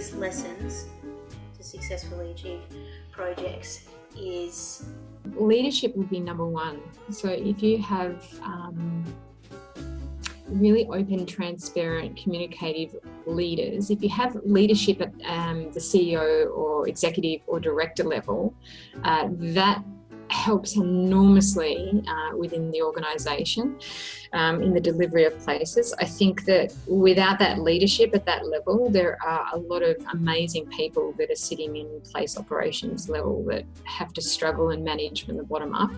biggest lessons to successfully achieve projects is? Leadership would be number one. So if you have really open, transparent, communicative leaders, if you have leadership at the CEO or executive or director level, that helps enormously within the organisation in the delivery of places. I think that without that leadership at that level, there are a lot of amazing people that are sitting in place operations level that have to struggle and manage from the bottom up.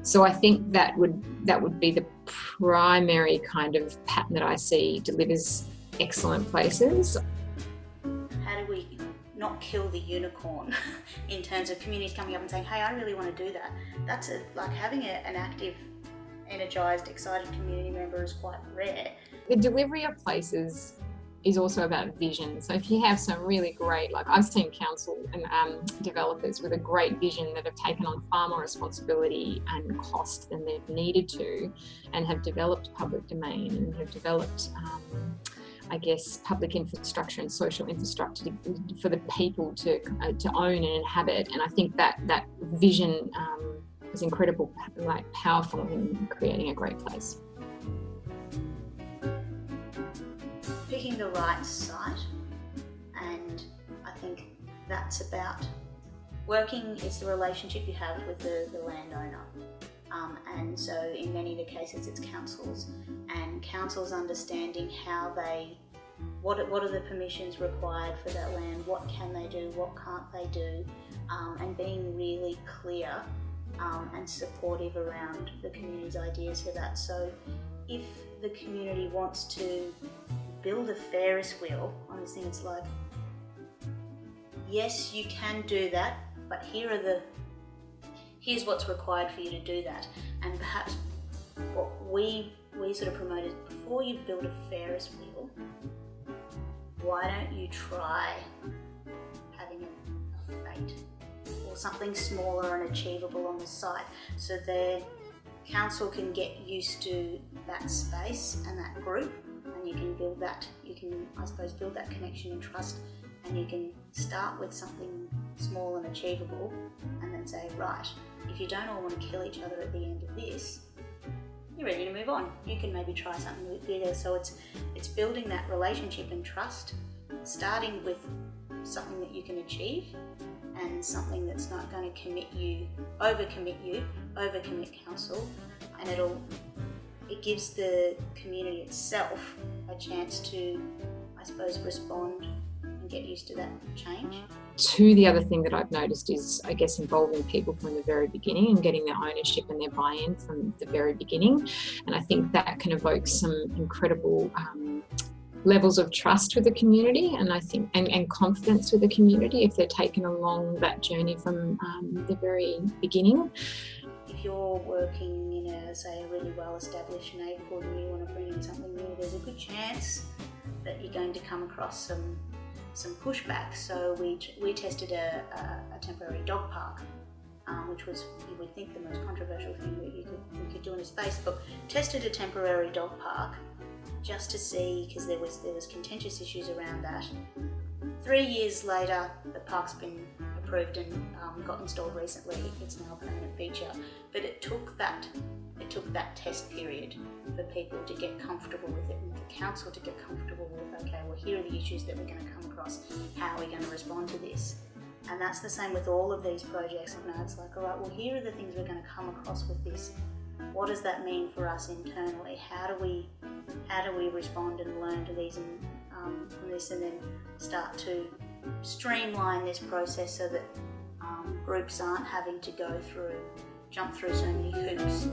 So I think that would be the primary kind of pattern that I see delivers excellent places. How do we not kill the unicorn in terms of communities coming up and saying, hey, I really want to do that? That's like having an active, energised, excited community member is quite rare. The delivery of places is also about vision. So if you have some really great, like I've seen council and developers with a great vision that have taken on far more responsibility and cost than they've needed to, and have developed public domain and have developed public infrastructure and social infrastructure for the people to own and inhabit. And I think that vision is incredible, powerful in creating a great place. Picking the right site, and I think that's about working. It's the relationship you have with the landowner, and so in many of the cases it's councils, and councils understanding how what are the permissions required for that land, what can they do, what can't they do, and being really clear and supportive around the community's ideas for that. So if the community wants to build a Ferris wheel on this thing, it's like, yes, you can do that, but here's what's required for you to do that. And perhaps what we sort of promoted, before you build a Ferris wheel, why don't you try having a fate or something smaller and achievable on the site, so the council can get used to that space and that group, and you can build that, build that connection and trust, and you can start with something small and achievable, and then say, right, if you don't all want to kill each other at the end of this, you're ready to move on. You can maybe try something bigger. So it's building that relationship and trust, starting with something that you can achieve, and something that's not going to overcommit council, and it gives the community itself a chance to, respond and get used to that change. The other thing that I've noticed is, involving people from the very beginning and getting their ownership and their buy-in from the very beginning. And I think that can evoke some incredible levels of trust with the community, and I think and confidence with the community if they're taken along that journey from the very beginning. If you're working in a really well-established neighbourhood and you want to bring in something new, there's a good chance that you're going to come across some pushback. So we tested a temporary dog park, which was, you would think, the most controversial thing that we could do in a space, but tested a temporary dog park just to see, because there was contentious issues around that. 3 years later, the park's been approved and got installed recently. It's now a permanent feature, but it took that test period for people to get comfortable with it, and for council to get comfortable with, okay, well, here are the issues that we're going to come across. How are we going to respond to this? And that's the same with all of these projects. It's like, all right, well, here are the things we're going to come across with this. What does that mean for us internally? How do we respond and learn to these from this, and then start to streamline this process so that groups aren't having to jump through so many hoops.